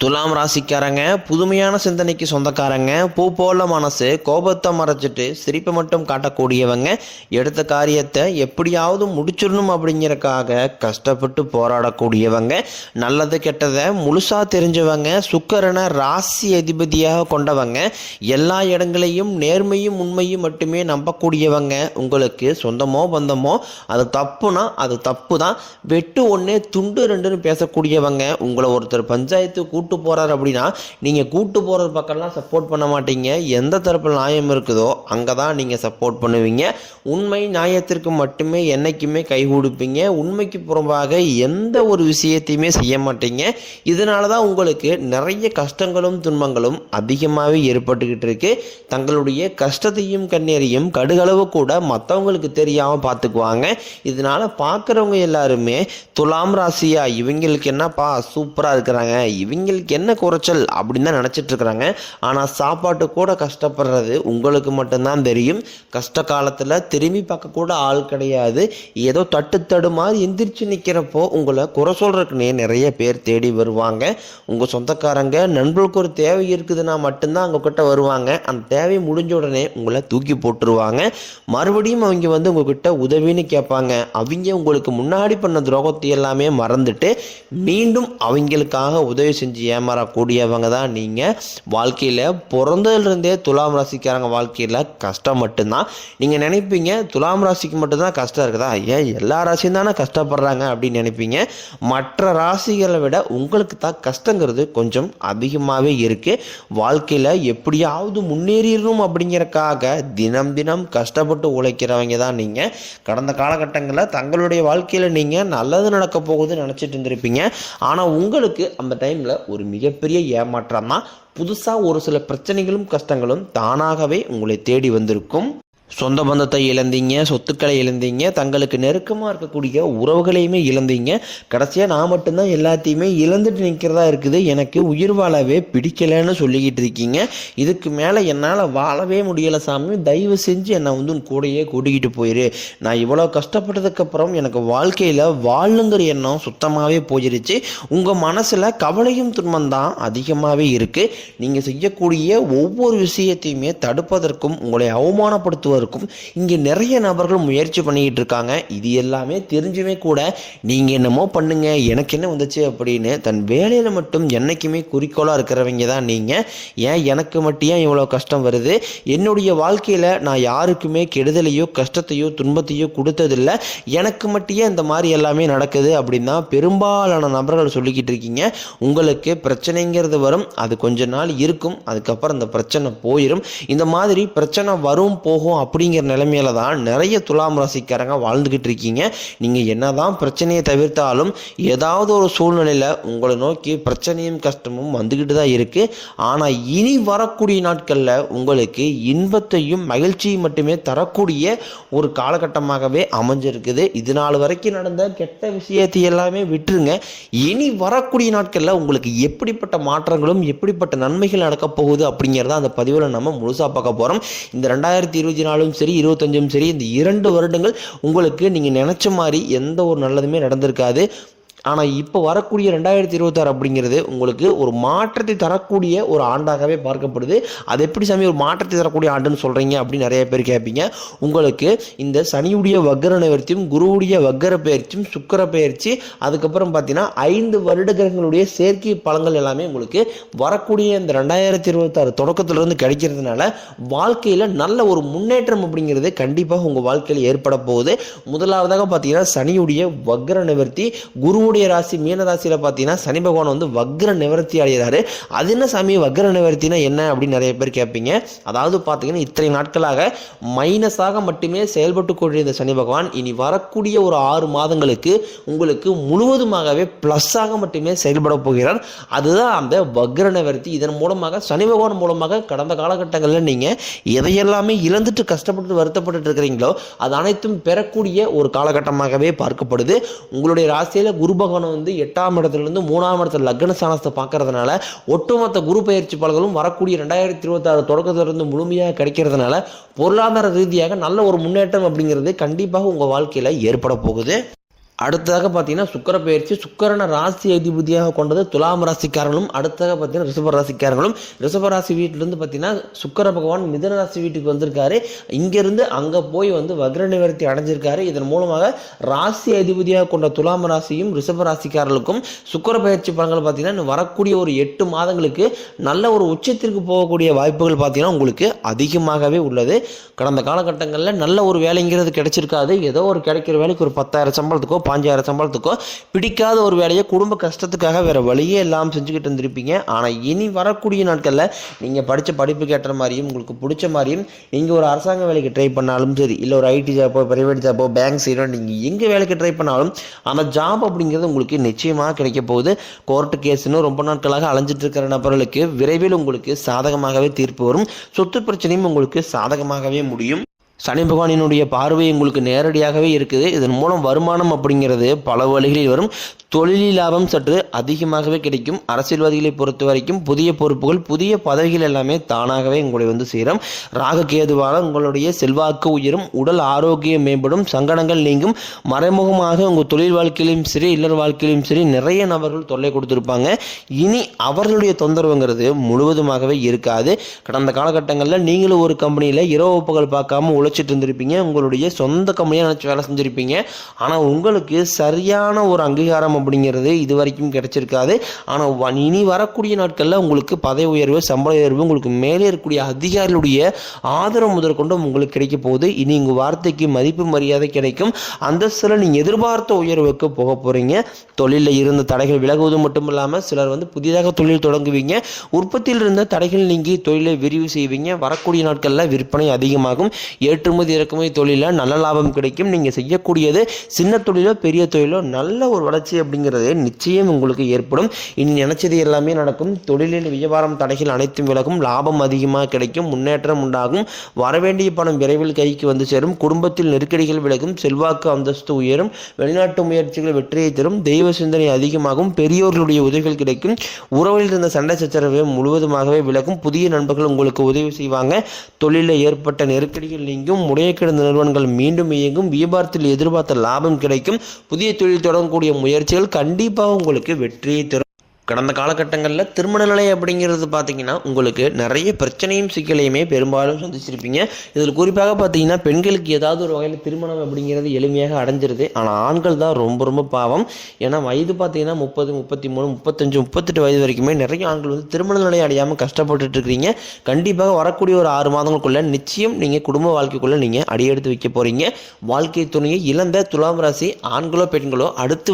துலாம் ராசிக்காரங்க புதுமையான சிந்தனைக்கு சொந்தக்காரங்க, பூ போல மனசு, கோபத்தை மறைச்சிட்டு சிரிப்பை மட்டும் காட்டக்கூடியவங்க, எடுத்த காரியத்தை எப்படியாவது முடிச்சிடணும் அப்படிங்கிறக்காக கஷ்டப்பட்டு போராடக்கூடியவங்க, நல்லது கெட்டதை முழுசாக தெரிஞ்சவங்க, சுக்கிரனை ராசி அதிபதியாக கொண்டவங்க, எல்லா இடங்களையும் நேர்மையும் உண்மையும் மட்டுமே நம்பக்கூடியவங்க, உங்களுக்கு சொந்தமோ பந்தமோ அது தப்புனா அது தப்பு தான், வெட்டு ஒன்றே துண்டு ரெண்டுன்னு பேசக்கூடியவங்க, உங்களை ஒருத்தர் பஞ்சாயத்து கூட்டு போறாரு அப்படின்னா நீங்க கூட்டு போறது பக்கம்லாம் சப்போர்ட் பண்ண மாட்டீங்க. எந்த தரப்பில் நியாயம் இருக்குதோ அங்கதான் நீங்க சப்போர்ட் பண்ணுவீங்க. உண்மை நியாயத்திற்கு மட்டுமே என்னைக்குமே கை கொடுப்பீங்க. உண்மைக்கு புறம்பாக எந்த ஒரு விஷயத்தையுமே செய்ய மாட்டீங்க. இதனாலதான் உங்களுக்கு நிறைய கஷ்டங்களும் துன்பங்களும் அதிகமாகவே ஏற்பட்டுக்கிட்டு இருக்கு. தங்களுடைய கஷ்டத்தையும் கண்ணீரையும் கடுகளவு கூட மற்றவங்களுக்கு தெரியாம பார்த்துக்குவாங்க. இதனால பார்க்குறவங்க எல்லாருமே துலாம் ராசியா இவங்களுக்கு என்னப்பா சூப்பரா இருக்கிறாங்க, இவங்களுக்கு என்ன குறைச்சல் அப்படின்னு தான் நினச்சிட்டு இருக்கிறாங்க. ஆனால் சாப்பாட்டு கூட கஷ்டப்படுறது உங்களுக்கு மட்டும்தான் தெரியும். கஷ்ட காலத்தில் திரும்பி பார்க்க கூட ஆள் கிடையாது. ஏதோ தட்டு மாதிரி எந்திரிச்சு நிற்கிறப்போ உங்களை குறை சொல்றதுக்குன்னே நிறைய பேர் தேடி வருவாங்க. உங்கள் சொந்தக்காரங்க நண்பர்களுக்கு ஒரு தேவை இருக்குதுன்னா மட்டும்தான் அவங்க கிட்ட வருவாங்க. அந்த தேவை முடிஞ்ச உடனே உங்களை தூக்கி போட்டுருவாங்க. மறுபடியும் அவங்க வந்து உங்ககிட்ட உதவின்னு கேட்பாங்க. அவங்க உங்களுக்கு முன்னாடி பண்ண துரோகத்தை எல்லாமே மறந்துட்டு மீண்டும் அவங்களுக்காக உதவி செஞ்சு ஏமாறக்கூடியவங்க தான் நீங்கள். வாழ்க்கையில் பிறந்ததுலேருந்தே துலாம் ராசிக்காரங்க வாழ்க்கையில் கஷ்டம் மட்டும்தான். நீங்கள் நினைப்பீங்க துலாம் ராசிக்கு மட்டும்தான் கஷ்டம் இருக்குதா, ஏன் எல்லா ராசியும் தானே கஷ்டப்படுறாங்க அப்படின்னு நினைப்பீங்க. மற்ற ராசிகளை விட உங்களுக்கு தான் கஷ்டங்கிறது கொஞ்சம் அதிகமாகவே இருக்குது. வாழ்க்கையில் எப்படியாவது முன்னேறிடணும் அப்படிங்கிறக்காக தினம் தினம் கஷ்டப்பட்டு உழைக்கிறவங்க தான் நீங்கள். கடந்த காலகட்டங்களில் தங்களுடைய வாழ்க்கையில் நீங்கள் நல்லது நடக்க போகுதுன்னு நினச்சிட்டு இருந்திருப்பீங்க. ஆனால் உங்களுக்கு அந்த டைமில் ஒரு மிகப்பெரிய ஏமாற்றம் தான். புதுசாக ஒரு சில பிரச்சனைகளும் கஷ்டங்களும் தானாகவே உங்களை தேடி வந்திருக்கும். சொந்த பந்தத்தை இழந்தீங்க, சொத்துக்களை இழந்தீங்க, தங்களுக்கு நெருக்கமாக இருக்கக்கூடிய உறவுகளையுமே இழந்தீங்க. கடைசியாக நான் மட்டும்தான் எல்லாத்தையுமே இழந்துட்டு நிற்கிறதா இருக்குது, எனக்கு உயிர் வாழவே பிடிக்கலைன்னு சொல்லிக்கிட்டு இருக்கீங்க. இதுக்கு மேலே என்னால் வாழவே முடியலை சாமி, தயவு செஞ்சு என்னை வந்து உன் கூடையே கூட்டிக்கிட்டு போயிரு. நான் இவ்வளோ கஷ்டப்பட்டதுக்கப்புறம் எனக்கு வாழ்க்கையில் வாழுங்கிற எண்ணம் சுத்தமாகவே போயிருச்சு. உங்கள் மனசில் கவலையும் துன்பம்தான் அதிகமாகவே இருக்குது. நீங்கள் செய்யக்கூடிய ஒவ்வொரு விஷயத்தையுமே தடுப்பதற்கும் உங்களை அவமானப்படுத்துவதற்கும் இங்கே நிறைய நபர்கள் முயற்சி பண்ணிக்கிட்டு இருக்காங்க. இது எல்லாமே தெரிஞ்சுமே கூட நீங்கள் என்னமோ பண்ணுங்க எனக்கு என்ன வந்துச்சு அப்படின்னு தன் வேலையில் மட்டும் என்னைக்குமே குறிக்கோளாக இருக்கிறவங்க தான் நீங்கள். ஏன் எனக்கு மட்டும் ஏன் இவ்வளோ கஷ்டம் வருது, என்னுடைய வாழ்க்கையில் நான் யாருக்குமே கெடுதலையோ கஷ்டத்தையோ துன்பத்தையோ கொடுத்ததில்லை, எனக்கு மட்டும் இந்த மாதிரி எல்லாமே நடக்குது அப்படின்னு தான் பெரும்பாலான நபர்கள் சொல்லிக்கிட்டு இருக்கீங்க. உங்களுக்கு பிரச்சனைங்கிறது வரும், அது கொஞ்ச நாள் இருக்கும், அதுக்கப்புறம் அந்த பிரச்சனை போயிடும். இந்த மாதிரி பிரச்சனை வரும் போகும் அப்படிங்கிற நிலைமையில தான் நிறைய துலாம் ராசிக்காரங்க வாழ்ந்துகிட்டு இருக்கீங்க. நீங்கள் என்னதான் பிரச்சனையை தவிர்த்தாலும் ஏதாவது ஒரு சூழ்நிலையில் உங்களை நோக்கி பிரச்சனையும் கஷ்டமும் வந்துக்கிட்டு தான் இருக்கு. ஆனால் இனி வரக்கூடிய நாட்களில் உங்களுக்கு இன்பத்தையும் மகிழ்ச்சியும் மட்டுமே தரக்கூடிய ஒரு காலகட்டமாகவே அமைஞ்சிருக்குது. இது நாள் வரைக்கும் நடந்த கெட்ட விஷயத்தை எல்லாமே விட்டுருங்க. இனி வரக்கூடிய நாட்களில் உங்களுக்கு எப்படிப்பட்ட மாற்றங்களும் எப்படிப்பட்ட நன்மைகள் நடக்க போகுது அப்படிங்கிறத அந்த பதிவில் நம்ம முழுசாக பார்க்க போகிறோம். இந்த 2024 சரி 25 சரி இந்த 2 வருடங்கள் உங்களுக்கு நீங்கள் நினச்ச மாதிரி எந்த ஒரு நல்லதுமே நடந்திருக்காது. ஆனால் இப்போ வரக்கூடிய 2026 அப்படிங்கிறது உங்களுக்கு ஒரு மாற்றத்தை தரக்கூடிய ஒரு ஆண்டாகவே பார்க்கப்படுது. அது எப்படி சாமி ஒரு மாற்றத்தை தரக்கூடிய ஆண்டுன்னு சொல்கிறீங்க அப்படின்னு நிறைய பேர் கேட்பீங்க. உங்களுக்கு இந்த சனியுடைய வக்கர நிவர்த்தியும் குருவுடைய வக்கர பயிற்சியும் சுக்கிர பயிற்சி அதுக்கப்புறம் பார்த்தீங்கன்னா 5 வருட கிரகங்களுடைய செயற்கை பலன்கள் எல்லாமே உங்களுக்கு வரக்கூடிய இந்த 2026 தொடக்கத்திலிருந்து கிடைக்கிறதுனால வாழ்க்கையில் நல்ல ஒரு முன்னேற்றம் அப்படிங்கிறது கண்டிப்பாக உங்கள் வாழ்க்கையில் ஏற்பட போகுது. முதலாவதாக பார்த்தீங்கன்னா சனியுடைய வக்கர நிவர்த்தி, குரு ராசி மீன ராசியில பார்த்தீங்கன்னா சனி பகவான் வந்து வக்ர நிவர்த்தி அடைகிறாரு. அது என்ன சாமி வக்ர நிவர்த்தினா என்ன அப்படின்னு நிறைய பேர் கேட்பீங்க. அதாவது பார்த்தீங்கன்னா இத்தனை நாட்களாக மைனஸாக மட்டுமே செயல்பட்டு கொண்டிருந்த சனி பகவான் இனி வரக்கூடிய ஒரு 6 மாதங்களுக்கு உங்களுக்கு முழுவதுமாகவே பிளஸ்ஸாக மட்டுமே செயல்பட போகிறார். அதுதான் அந்த வக்ர நிவர்த்தி. இதன் மூலமாக சனி பகவான் மூலமாக கடந்த காலகட்டங்களில் நீங்கள் எதையெல்லாமே இழந்துட்டு கஷ்டப்பட்டு வருத்தப்பட்டு இருக்கிறீங்களோ அது அனைத்தும் பெறக்கூடிய ஒரு காலகட்டமாகவே பார்க்கப்படுது. உங்களுடைய ராசியில் குரு பகவான் வந்து 8ஆம் இடத்திலிருந்து 3ஆம் இடத்துல லக்ன ஸ்தானத்தை பார்க்கறதுனால ஒட்டுமொத்த குரு பயிற்சி பலன்களும் வரக்கூடிய 2026 தொடக்கத்திலிருந்து முழுமையாக கிடைக்கிறதுனால பொருளாதார ரீதியாக நல்ல ஒரு முன்னேற்றம் அப்படிங்கிறது கண்டிப்பாக உங்கள் வாழ்க்கையில் ஏற்பட போகுது. அடுத்ததாக பார்த்தீங்கன்னா சுக்கிர பயிற்சி. சுக்கிரனை ராசி அதிபதியாக கொண்டது துலாம் ராசிக்காரங்களும், அடுத்ததாக பார்த்தீங்கன்னா ரிஷப ராசிக்காரங்களும். ரிஷப ராசி வீட்டிலேருந்து பார்த்தீங்கன்னா சுக்கிர பகவான் மிதுன ராசி வீட்டுக்கு வந்திருக்காரு. இங்கேருந்து அங்கே போய் வக்ர நிவர்த்தி அடைஞ்சிருக்காரு. இதன் மூலமாக ராசி அதிபதியாக கொண்ட துலாம் ராசியும் ரிஷப ராசிக்காரர்களுக்கும் சுக்கிர பயிற்சி பலன்கள் பார்த்தீங்கன்னா வரக்கூடிய ஒரு 8 மாதங்களுக்கு நல்ல ஒரு உச்சத்திற்கு போகக்கூடிய வாய்ப்புகள் பார்த்தீங்கன்னா உங்களுக்கு அதிகமாகவே உள்ளது. கடந்த காலகட்டங்களில் நல்ல ஒரு வேலைங்கிறது கிடைச்சிருக்காது. ஏதோ ஒரு கிடைக்கிற வேலைக்கு ஒரு 10,000 சம்பளத்துக்கோ 5,000 சம்பளத்துக்கோ பிடிக்காத ஒரு வேலையை குடும்ப கஷ்டத்துக்காக வேறு வழியே எல்லாம் செஞ்சுக்கிட்டு இருந்திருப்பீங்க. ஆனால் இனி வரக்கூடிய நாட்களில் நீங்கள் படித்த படிப்புக்கு ஏற்ற மாதிரியும் உங்களுக்கு பிடிச்ச மாதிரியும் நீங்கள் ஒரு அரசாங்க வேலைக்கு ட்ரை பண்ணாலும் சரி, இல்லை ஒரு ஐடி ஜாப்போ ப்ரைவேட் ஜாப்போ பேங்க் சைடோ நீங்கள் எங்கே வேலைக்கு ட்ரை பண்ணாலும் அந்த ஜாப் அப்படிங்கிறது உங்களுக்கு நிச்சயமாக கிடைக்க போகுது. கோர்ட்டு கேஸ்ன்னு ரொம்ப நாட்களாக அலைஞ்சிட்டு இருக்கிற நபர்களுக்கு விரைவில் உங்களுக்கு சாதகமாகவே தீர்ப்பு வரும். சொத்து பிரச்சனையும் உங்களுக்கு சாதகமாகவே முடியும். சனி பகவானினுடைய பார்வை உங்களுக்கு நேரடியாகவே இருக்குது. இதன் மூலம் வருமானம் அப்படிங்கிறது பல வழிகளில் வரும். தொழில் லாபம் சற்று அதிகமாகவே கிடைக்கும். அரசியல்வாதிகளை பொறுத்த வரைக்கும் புதிய பொறுப்புகள் புதிய பதவிகள் எல்லாமே தானாகவே உங்களை சேரும். ராககேதுவால் உங்களுடைய செல்வாக்கு உயரும், உடல் ஆரோக்கியம் மேம்படும், சங்கடங்கள் நீங்கும். மறைமுகமாக உங்கள் தொழில் வாழ்க்கையிலும் சரி இல்லற வாழ்க்கையிலும் சரி நிறைய நபர்கள் தொல்லை கொடுத்துருப்பாங்க. இனி அவர்களுடைய தொந்தரவுங்கிறது முழுவதுமாகவே இருக்காது. கடந்த காலகட்டங்களில் நீங்களும் ஒரு கம்பெனியில் இரவு பகல் பார்க்காம உழைச்சிட்டு இருந்திருப்பீங்க. உங்களுடைய சொந்த கம்பெனியாக நினச்சி வேலை செஞ்சுருப்பீங்க. ஆனால் உங்களுக்கு சரியான ஒரு அங்கீகாரம் அப்படிங்கிறது இது வரைக்கும் கிடைச்சிருக்காது. ஆனால் இனி வரக்கூடிய நாட்களில் உங்களுக்கு பதவி உயர்வு சம்பள உயர்வு உங்களுக்கு மேலே இருக்கக்கூடிய அதிகாரிகளுடைய ஆதரவு முதற்கொண்டு உங்களுக்கு கிடைக்க போகுது. இனி உங்கள் வார்த்தைக்கு மதிப்பு மரியாதை கிடைக்கும். அந்தஸ்தில் நீங்கள் எதிர்பார்த்த உயர்வுக்கு போக போகிறீங்க. தொழிலில் இருந்த தடைகள் விலகுவது மட்டும் இல்லாமல் சிலர் புதிதாக தொழில் தொடங்குவீங்க. உற்பத்தியில் இருந்த தடைகள் நீங்கி தொழிலை விரிவு செய்வீங்க. வரக்கூடிய நாட்களில் விற்பனை அதிகமாகும். ஏற்றுமதி இறக்குமதி தொழிலில் நல்ல லாபம் கிடைக்கும். நீங்கள் செய்யக்கூடியது சின்ன தொழிலோ பெரிய தொழிலோ நல்ல ஒரு வளர்ச்சி அப்படிங்கிறது நிச்சயம் உங்களுக்கு ஏற்படும். இனி நினைச்சது எல்லாமே நடக்கும். தொழிலில் வியாபாரம் தடைகள் அனைத்தும் விலகும். லாபம் அதிகமாக கிடைக்கும். முன்னேற்றம் உண்டாகும். வரவேண்டிய பணம் விரைவில் கைக்கு வந்து சேரும். குடும்பத்தில் நெருக்கடிகள் விலகும். செல்வாக்கு அந்தஸ்து உயரும். வெளிநாட்டு முயற்சிகள் வெற்றியை தரும். தெய்வ சிந்தனை அதிகமாகும். பெரியோர்களுடைய உதவிகள் கிடைக்கும். உறவில் இருந்த சண்டை சச்சரவை முழுவதுமாகவே விலகும். புதிய நண்பர்கள் உங்களுக்கு உதவி செய்வாங்க. தொழிலில் ஏற்பட்ட நெருக்கடிகள் நீங்கும். முறையை கிடந்த நிறுவனங்கள் மீண்டும் இயங்கும். வியாபாரத்தில் எதிர்பார்த்த லாபம் கிடைக்கும். புதிய தொழில் தொடங்கக்கூடிய முயற்சிகள் கண்டிப்பாக உங்களுக்கு வெற்றியை தரும். கடந்த காலகட்டங்களில் திருமண நிலை அப்படிங்கிறது பார்த்தீங்கன்னா உங்களுக்கு நிறைய பிரச்சனையும் சிக்கலையுமே பெரும்பாலும் சந்திச்சிருப்பீங்க. இதில் குறிப்பாக பார்த்தீங்கன்னா பெண்களுக்கு ஏதாவது ஒரு வகையில் திருமணம் அப்படிங்கிறது எளிமையாக அடைஞ்சிருது. ஆனால் ஆண்கள் தான் ரொம்ப ரொம்ப பாவம். ஏன்னா வயது பார்த்தீங்கன்னா 30, 33, 35, 38 வயது வரைக்குமே நிறைய ஆண்கள் திருமண நிலை அடையாமல் கஷ்டப்பட்டுட்டு இருக்கிறீங்க. கண்டிப்பாக வரக்கூடிய ஒரு 6 மாதங்களுக்குள்ள நிச்சயம் நீங்கள் குடும்ப வாழ்க்கைக்குள்ளே நீங்கள் அடியெடுத்து வைக்க போகிறீங்க. வாழ்க்கை துணையை இழந்த துலாம் ராசி ஆண்களோ பெண்களோ அடுத்து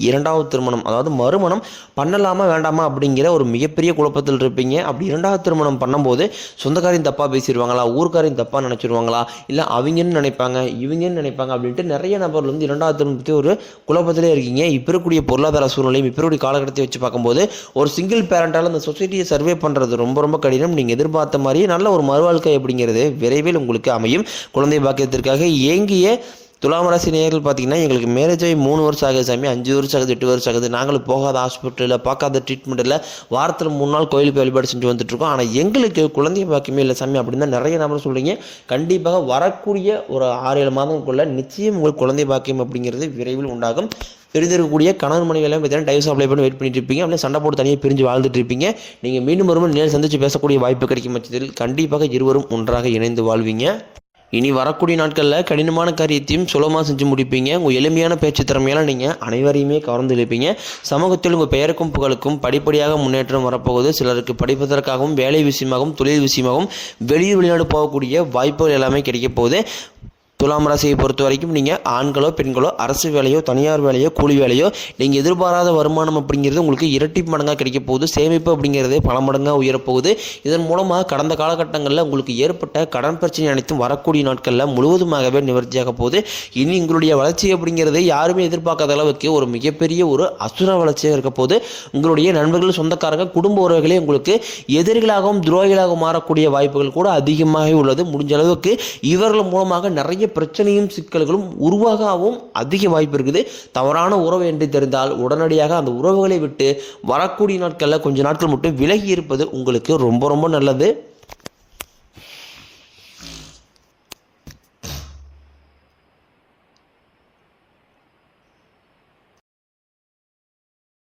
2வது திருமணம் அதாவது மறுமணம் பண்ணலாமா வேண்டாமா அப்படிங்கிற ஒரு மிகப்பெரிய குழப்பத்தில் இருப்பீங்க. அப்படி 2வது திருமணம் பண்ணும்போது சொந்தக்காரையும் தப்பாக பேசிடுவாங்களா, ஊர்க்காரையும் தப்பாக நினச்சிடுவாங்களா, இல்லை அவங்கன்னு நினைப்பாங்க இவங்கன்னு நினைப்பாங்க அப்படின்ட்டு நிறைய நபர்கள் 2வது திருமணத்தை ஒரு குழப்பத்திலே இருக்கீங்க. இப்போ இருக்கக்கூடிய பொருளாதார சூழ்நிலையும் இப்போ இருக்கக்கூடிய காலகட்டத்தை வச்சு பார்க்கும்போது ஒரு சிங்கிள் பேரண்டால் அந்த சொசைட்டியை சர்வே பண்ணுறது ரொம்ப ரொம்ப கடினம். நீங்கள் எதிர்பார்த்த மாதிரியே நல்ல ஒரு மறுவாழ்க்கை அப்படிங்கிறது விரைவில் உங்களுக்கு அமையும். குழந்தை பாக்கியத்திற்காக ஏங்கிய துலாம் ராசி நேயர்கள் பார்த்தீங்கன்னா எங்களுக்கு மேரேஜ் ஆகி 3 வருஷம் ஆகுது சாமி, 5 வருஷம் ஆகுது, 8 வருஷம் ஆகுது, நாங்களும் போகாத ஹாஸ்பிட்டலில் பார்க்காத ட்ரீட்மெண்ட்டில் வாரத்தில் 3 நாள் கோயிலுக்கு வழிபாடு செஞ்சு வந்துட்டுருக்கோம். ஆனால் எங்களுக்கு குழந்தை பாக்கியமே இல்லை சாமி அப்படின்னு தான் நிறைய நபர் சொல்கிறீங்க. கண்டிப்பாக வரக்கூடிய ஒரு 6-7 மாதங்களுக்குள்ள நிச்சயம் உங்களுக்கு குழந்தை பாக்கியம் அப்படிங்கிறது விரைவில் உண்டாகும். பிரிந்திருக்கக்கூடிய கணவன் மனைவியெல்லாம் பார்த்தீங்கன்னா டைவர்ஸ் அப்ளை பண்ணி வெயிட் பண்ணிட்டு இருப்பீங்க. அப்படியே சண்டை போட்டு தனியாக பிரிஞ்சு வாழ்ந்துட்டு இருப்பீங்க. நீங்கள் மீண்டும் ஒருமுறை நேரில் சந்தித்து பேசக்கூடிய வாய்ப்பு கிடைக்கும் பட்சத்தில் கண்டிப்பாக இருவரும் ஒன்றாக இணைந்து வாழ்வீங்க. இனி வரக்கூடிய நாட்களில் கடினமான காரியத்தையும் சுலபமாக செஞ்சு முடிப்பீங்க. உங்கள் எளிமையான பேச்சு திறமையால் நீங்கள் அனைவரையுமே கவர்ந்து இழுப்பீங்க. சமூகத்தில் உங்கள் பெயருக்கும் புகழுக்கும் படிப்படியாக முன்னேற்றம் வரப்போகுது. சிலருக்கு படிப்பதற்காகவும் வேலை விஷயமாகவும் தொழில் விஷயமாகவும் வெளிநாடு போகக்கூடிய வாய்ப்புகள் எல்லாமே கிடைக்க போகுது. துலாம் ராசியை பொறுத்த வரைக்கும் நீங்கள் ஆண்களோ பெண்களோ அரசு வேலையோ தனியார் வேலையோ கூலி வேலையோ நீங்கள் எதிர்பாராத வருமானம் அப்படிங்கிறது உங்களுக்கு இரட்டி மடங்காக கிடைக்க போகுது. சேமிப்பு அப்படிங்கிறது பல மடங்காக உயரப்போகுது. இதன் மூலமாக கடந்த காலகட்டங்களில் உங்களுக்கு ஏற்பட்ட கடன் பிரச்சனை அனைத்தும் வரக்கூடிய நாட்களில் முழுவதுமாகவே நிவர்த்தியாக போகுது. இனி உங்களுடைய வளர்ச்சி அப்படிங்கிறது யாருமே எதிர்பார்க்காத அளவுக்கு ஒரு மிகப்பெரிய ஒரு அசுர வளர்ச்சியாக இருக்க போது. உங்களுடைய நண்பர்கள் சொந்தக்காரங்க குடும்ப உறவுகளே உங்களுக்கு எதிரிகளாகவும் துரோகிகளாகவும் மாறக்கூடிய வாய்ப்புகள் கூட அதிகமாக உள்ளது. முடிஞ்ச அளவுக்கு இவர்கள் மூலமாக நிறைய பிரச்சனையும் சிக்கல்களும் உருவாகவும் அதிக வாய்ப்பு இருக்குது. தவறான உறவு என்று தெரிந்தால் உடனடியாக அந்த உறவுகளை விட்டு வரக்கூடிய நாட்களில் கொஞ்ச நாட்கள் மட்டும் விலகி இருப்பது உங்களுக்கு ரொம்ப ரொம்ப நல்லது.